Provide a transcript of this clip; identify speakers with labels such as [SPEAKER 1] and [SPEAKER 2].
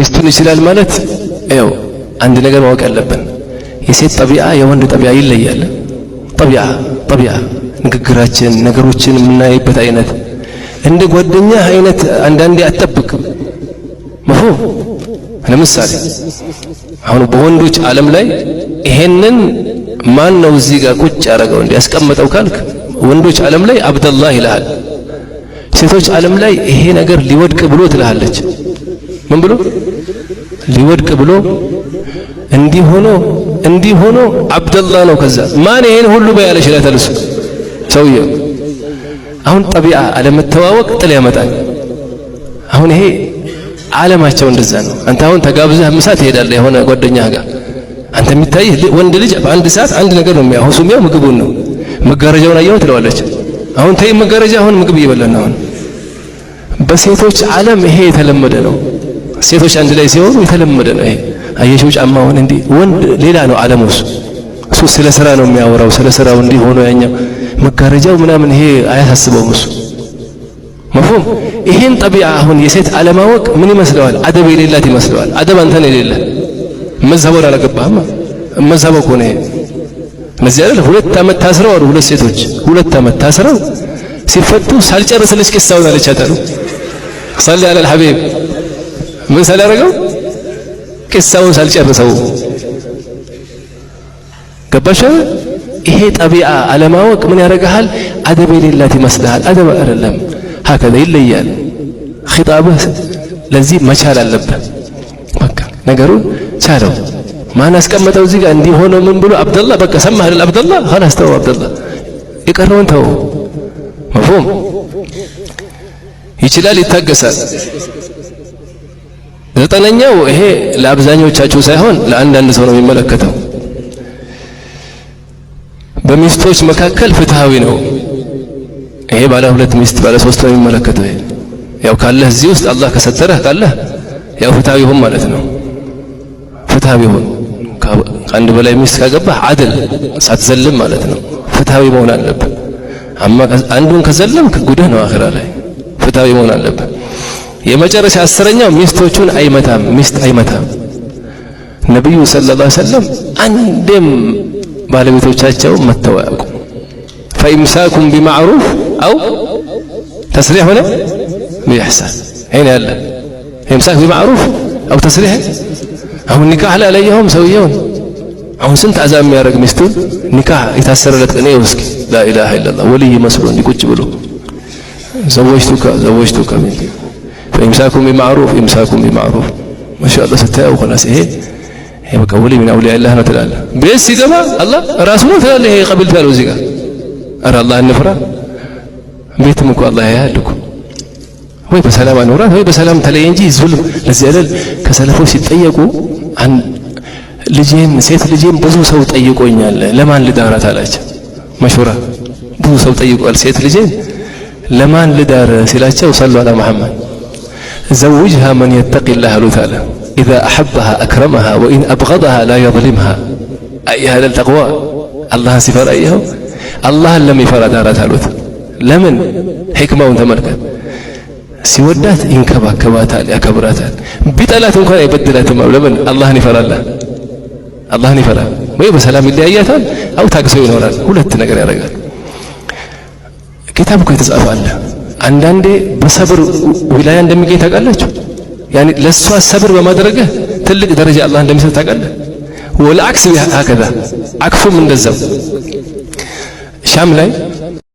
[SPEAKER 1] ሚስቱን ይችላል ማለት ያው አንድ ነገር ማወቅ አለብን። የሴት ጠቢዓ የወንድ ጠቢዓ ይለያል። ጠቢዓ ንግግራችን ነገሮችን የምናይበት አይነት እንደ ጓደኛ አይነት አንዳንዴ አትጠብቅ መፍሁም። ለምሳሌ አሁን በወንዶች ዓለም ላይ ይሄንን ማን ነው እዚህ ጋር ቁጭ ያደረገው እንዲያስቀምጠው ካልክ ወንዶች ዓለም ላይ አብደላህ ይልሃል። ሴቶች ዓለም ላይ ይሄ ነገር ሊወድቅ ብሎ ትልሃለች። ምን ብሎ ሊወድቅ ብሎ እንዲህ ሆኖ አብደላህ ነው። ከዛ ማን ይሄን ሁሉ በያለሽ ላይ ተልሱ ሰውየው። አሁን ጠቢዓ አለመተዋወቅ ጥል ያመጣል። አሁን ይሄ ዓለማቸው እንደዛ ነው። አንተ አሁን ተጋብዘህ ምሳ ትሄዳለህ የሆነ ጓደኛህ ጋር አንተ የሚታይህ ወንድ ልጅ በአንድ ሰዓት አንድ ነገር ነው የሚያው ሱሚያው ምግቡን ነው መጋረጃውን አየው ትለዋለች። አሁን ተይ መጋረጃ አሁን ምግብ እየበላን ነው። በሴቶች ዓለም ይሄ የተለመደ ነው። ሴቶች አንድ ላይ ሲሆኑ የተለመደ ነው። ይሄ አየሽው ጫማውን እንዲህ ወንድ ሌላ ነው ዓለሙ። እሱ ስለ ስራ ነው የሚያወራው። ስለ ስራው እንዲህ ሆኖ ያኛው መጋረጃው ምናምን ይሄ አያሳስበውም እሱ መፍሁም። ይሄን ጠቢዓ አሁን የሴት አለማወቅ ምን ይመስለዋል? አደብ የሌላት ይመስለዋል። አደብ አንተን የሌለ መዝሀቡን አላገባህም። መዝሀቡ እኮ ነው ይሄ። ለዚህ አይደል 2 ዓመት ታስረው አሉ ሁለት ሴቶች 2 ዓመት ታስረው ሲፈቱ ሳልጨርስልሽ ቂሳውን አለቻታሉ። صلي على الحبيب ምን ሳላረገው ቂሳውን ሳልጨርሰው ገባሽ? ይሄ ጠቢዓ አለማወቅ ምን ያረጋሃል? አደብ የሌላት ይመስልሃል። አደብ አይደለም። هكذا ይለያል። ኺጣብህ ለዚህ መቻል አለበት። በቃ ነገሩን ቻለው። ማን አስቀመጠው እዚህ ጋር እንዲህ ሆኖ ምን ብሎ አብደላህ በቃ ሰማህ አይደል? አብደላህ خلاص ተው አብደላህ የቀረውን ተው መፍሁም። ይችላል፣ ይታገሳል። 9ኛው ይሄ ለአብዛኞቻችሁ ሳይሆን ለአንዳንድ ሰው ነው የሚመለከተው። በሚስቶች መካከል ፍትሃዊ ነው። ይሄ ባለ 2 ሚስት ባለ 3 ነው የሚመለከተው። ይሄ ያው ካለህ እዚህ ውስጥ አላህ ከሰተረህ ካለህ ያው ፍትሃዊ ሁን ማለት ነው። ፍትሃዊ ሁን። ከአንድ በላይ ሚስት ካገባህ አድል ሳትዘልም ማለት ነው። ፍትሃዊ መሆን አለብህ። አማ አንዱን ከዘለምክ ጉድህ ነው አኺራ ላይ። ፍትሃዊ መሆን አለብህ። የመጨረሻ 10ኛው ሚስቶቹን አይመታም። ሚስት አይመታም። ነብዩ ሰለላሁ ዐለይሂ ወሰለም አንድም ባለቤቶቻቸው መተው አያውቁም። ፈኢምሳኩም ቢማዕሩፍ አው ተስሪሕ ሆነ ቢኢሕሳን አይን ያለ ኢምሳክ ቢማዕሩፍ አው ተስሪሕ። አሁን ኒካህ ላይ አላየኸውም ሰውየውን? አሁን ስንት አዛም የሚያደርግ ሚስቱን ኒካህ የታሰረለት ቀን ነው። እስኪ ላኢላሃ ኢላላህ ወልይ መስሎ እንዲቁጭ ብሎ ዘወጅቱካ ፈኢምሳኩም ቢማዕሩፍ ኢምሳኩም ቢማዕሩፍ ማሻአላህ ስታየው خلاص ይሄ በቃ ወልይ ምን አውሊያ አላህ ነው ትላለህ። ቤት ሲገባ አላህ ራሱ ነው ትላለህ። ይሄ ቀብልት ያለው እዚህ ጋር ኧረ አላህ እንፍራ። ቤትም እኮ አላህ ያያል እኮ። ወይ በሰላም አኖራት ወይ በሰላም ተለየ እንጂ ዙልም። ለዚህ አይደል ከሰለፎች ሲጠየቁ ሴት ልጄን ብዙ ሰው ጠይቆኛል ለማን ልዳራት አላቸው። መሽራ ብዙ ሰው ጠይቋል ሴት ልጄን ለማን ልዳር ሲላቸው ሰሉ አላ መሐመድ ዘውጅሃ መን የተቂላህ አሉት አለ። ኢዛ አሐበሃ አክረመሃ ወኢን አብገደሃ ላ የظሊምሃ። አየህ አይደል ተቅዋ አላህን ሲፈራ አየኸው። አላህን ለሚፈራ ዳራት አሉት። ለምን? ሕክማውን ተመልከት። ሲወዳት ይንከባከባታል፣ ያከብራታል። ቢጠላት እንኳን አይበድላትም። ለምን? አላህን ይፈራል። አላህን ይፈራል። ወይ በሰላም ይለያያታል አው ታግሰው ይኖራል። 2 ነገር ያደርጋል። ኪታብ እኮ የተጻፈ አለ። አንዳንዴ በሰብር ዊላያ እንደሚገኝ ታውቃላችሁ። ያኒ ለሷ ሰብር በማድረግህ ትልቅ ደረጃ አላህ እንደሚሰጥ ታውቃለህ። ወልዓክስ ቢሃከዛ አክሱም እንደዛው ሻም ላይ